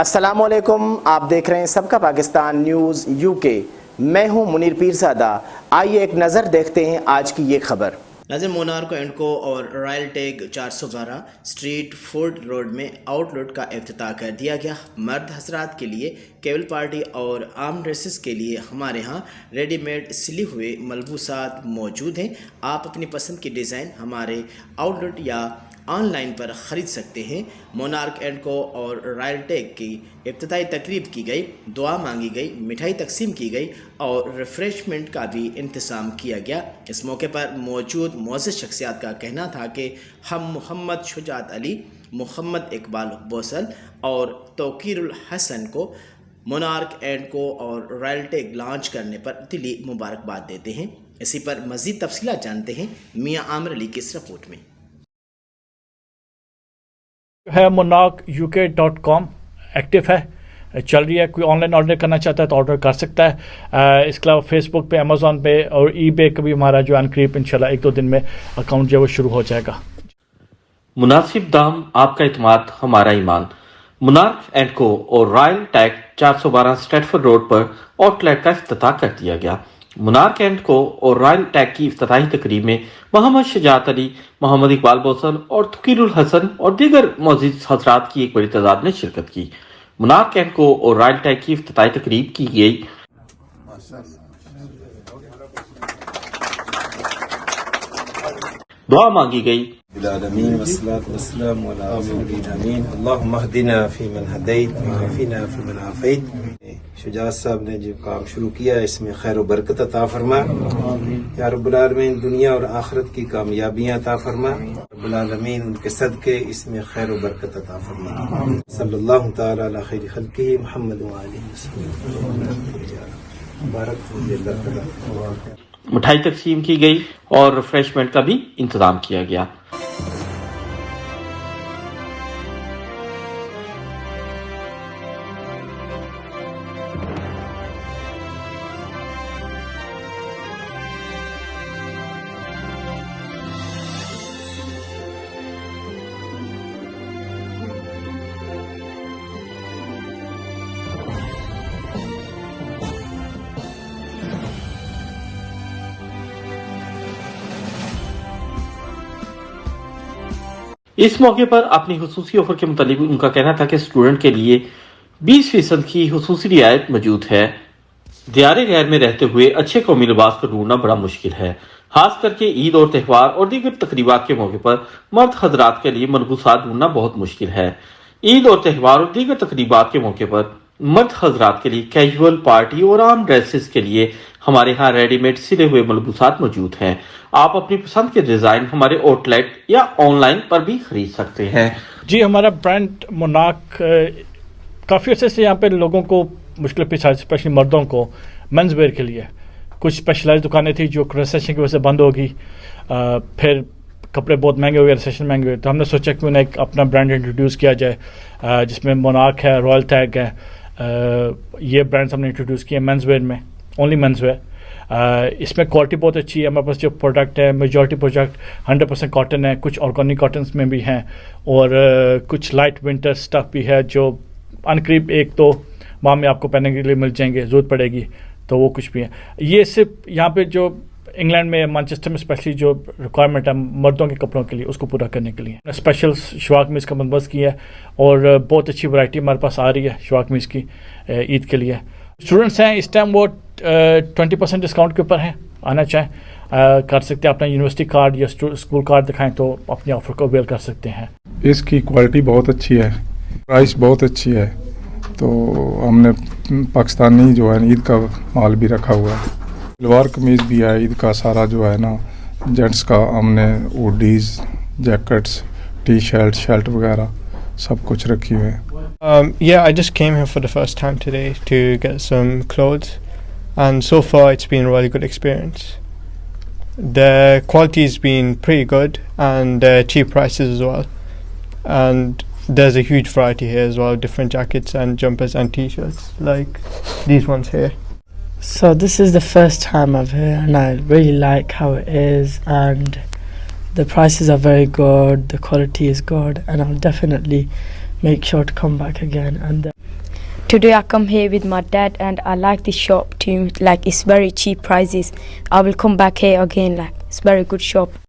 السلام علیکم، آپ دیکھ رہے ہیں سب کا پاکستان نیوز یو کے۔ میں ہوں منیر پیرزادہ۔ آئیے ایک نظر دیکھتے ہیں آج کی یہ خبر۔ ناظرین، مونارک اینڈ کو اور royal tag 412 Stratford road میں آؤٹ لیٹ کا افتتاح کر دیا گیا۔ مرد حضرات کے لیے کیبل پارٹی اور عام ڈریسز کے لیے ہمارے ہاں ریڈی میڈ سلے ہوئے ملبوسات موجود ہیں۔ آپ اپنی پسند کی ڈیزائن ہمارے آؤٹ لیٹ یا آن لائن پر خرید سکتے ہیں۔ مونارک اینڈ کو اور رائل ٹیگ کی افتتاحی تقریب کی گئی، دعا مانگی گئی، مٹھائی تقسیم کی گئی اور ریفریشمنٹ کا بھی انتظام کیا گیا۔ اس موقع پر موجود معزز شخصیات کا کہنا تھا کہ ہم محمد شجاعت علی، محمد اقبال بوسل اور توقیر الحسن کو مونارک اینڈ کو اور رائل ٹیگ لانچ کرنے پر دلی مبارکباد دیتے ہیں۔ اسی پر مزید تفصیلات جانتے ہیں میاں عامر علی کی اس رپورٹ میں۔ ہے monarchuk.com ایکٹیو ہے، چل رہی ہے۔ کوئی آن لائن آرڈر کرنا چاہتا ہے تو آرڈر کر سکتا ہے۔ اس کے علاوہ فیس بک پہ، امیزون پہ اور ای بے کا بھی ہمارا جو انقریب انشاءاللہ 1-2 دن میں اکاؤنٹ جو ہے وہ شروع ہو جائے گا۔ مناسب دام، آپ کا اعتماد ہمارا ایمان۔ مونارک اینڈ کو اور رائل ٹیگ 412 اسٹریٹفورڈ روڈ پر آؤٹ لیٹ کا افتتاح کر دیا گیا۔ مونارک اینڈ کو اور رائل ٹیگ کی افتتاحی تقریب میں محمد شجاعت علی، محمد اقبال بوسل اور توقیر الحسن اور دیگر معزز حضرات کی ایک بڑی تعداد نے شرکت کی۔ مونارک اینڈ کو اور رائل ٹیگ کی افتتاحی تقریب کی گئی۔ دعا مانگی گئی۔ العالمین والصلاة والسلام علی رسول الامین اللہم اہدنا فیمن ہدیت وعافنا فیمن عافیت۔ شجاعت صاحب نے جو کام شروع کیا ہے اس میں خیر و برکت عطا فرما یا رب العالمین، دنیا اور آخرت کی کامیابیاں عطا فرما رب العالمین، ان کے صدقے اس میں خیر و برکت عطا فرما۔ صلی اللہ تعالی علی خیر خلقہ محمد وآلہ وسلم۔ مبارک ہو اللہ تعالی۔ مٹھائی تقسیم کی گئی اور ریفریشمنٹ کا بھی انتظام کیا گیا۔ اس موقع پر اپنی خصوصی آفر کے متعلق ان کا کہنا تھا کہ اسٹوڈنٹ کے لیے 20% کی خصوصی رعایت موجود ہے۔ دیار غیر میں رہتے ہوئے اچھے قومی لباس کو ڈھونڈنا بڑا مشکل ہے، خاص کر کے عید اور تہوار اور دیگر تقریبات کے موقع پر مرد حضرات کے لیے ملبوسات ڈھونڈنا بہت مشکل ہے۔ عید اور تہوار اور دیگر تقریبات کے موقع پر مرد حضرات کے لیے کیجول پارٹی اور عام ڈریسز کے لیے ہمارے ہاں ریڈی میڈ سلے ہوئے ملبوسات موجود ہیں۔ آپ اپنی پسند کے ڈیزائن ہمارے آؤٹ لیٹ یا آن لائن پر بھی خرید سکتے ہیں۔ جی، ہمارا برانڈ مونارک کافی عرصے سے یہاں پہ لوگوں کو مشکل پیش آئی، اسپیشلی مردوں کو مینز ویئر کے لیے۔ کچھ اسپیشلائز دکانیں تھیں جو ریسیشن کی وجہ سے بند ہوگی، پھر کپڑے بہت مہنگے ہو گئے، ریسیشن مہنگے ہوئے، تو ہم نے سوچا کہ انہیں ایک اپنا برانڈ انٹروڈیوس کیا جائے جس میں مونارک ہے، رائل ٹیگ ہے۔ یہ برانڈس ہم نے انٹروڈیوس کیے مینز ویئر میں، اونلی مینز ویئر۔ اس میں کوالٹی بہت اچھی ہے۔ ہمارے پاس جو پروڈکٹ ہے میجورٹی پروڈکٹ 100% کاٹن ہے، کچھ آرگینک کاٹنس میں بھی ہیں اور کچھ لائٹ ونٹر سٹف بھی ہے جو انقریب 1-2 ماہ میں آپ کو پہننے کے لیے مل جائیں گے، ضرورت پڑے گی تو وہ کچھ بھی ہے۔ یہ صرف یہاں پہ جو انگلینڈ میں مانچسٹر میں اسپیشلی جو ریکوائرمنٹ ہے مردوں کے کپڑوں کے لیے اس کو پورا کرنے کے لیے اسپیشل شواک میز کا بندوبست کیا ہے اور بہت اچھی ورائٹی ہمارے پاس آ رہی ہے شواک میز کی عید کے لیے۔ اسٹوڈنٹس ہیں اس ٹائم وہ 20% ڈسکاؤنٹ کے اوپر ہیں، آنا چاہیں کر سکتے ہیں، اپنا یونیورسٹی کارڈ یا اسکول کارڈ دکھائیں تو اپنی آفر کو اویل کر سکتے ہیں۔ اس کی کوالٹی بہت اچھی ہے، پرائس بہت اچھی ہے، تو ہم نے پاکستانی جو ہے عید کا مال بھی رکھا ہوا ہے، شلوار قمیض بھی ہے عید کا سارا جو ہے نا، جینٹس کا ہم نے اوڈیز، جیکٹس، ٹی شرٹ وغیرہ سب کچھ رکھی ہوئے ہیں۔ Yeah, I just came here for the first time today to get some clothes, and so far it's been a really good experience. The quality's been pretty good and cheap prices as well, and there's a huge variety here as well, different jackets and jumpers and t-shirts like these ones here. So this is the first time I've here and I really like how it is, and the prices are very good, the quality is good, and I'll definitely make sure to come back again. And Today I come here with my dad and I like the shop too. Like it's very cheap prices. I will come back here again. Like it's very good shop.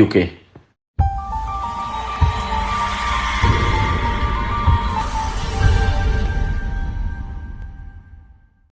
UK.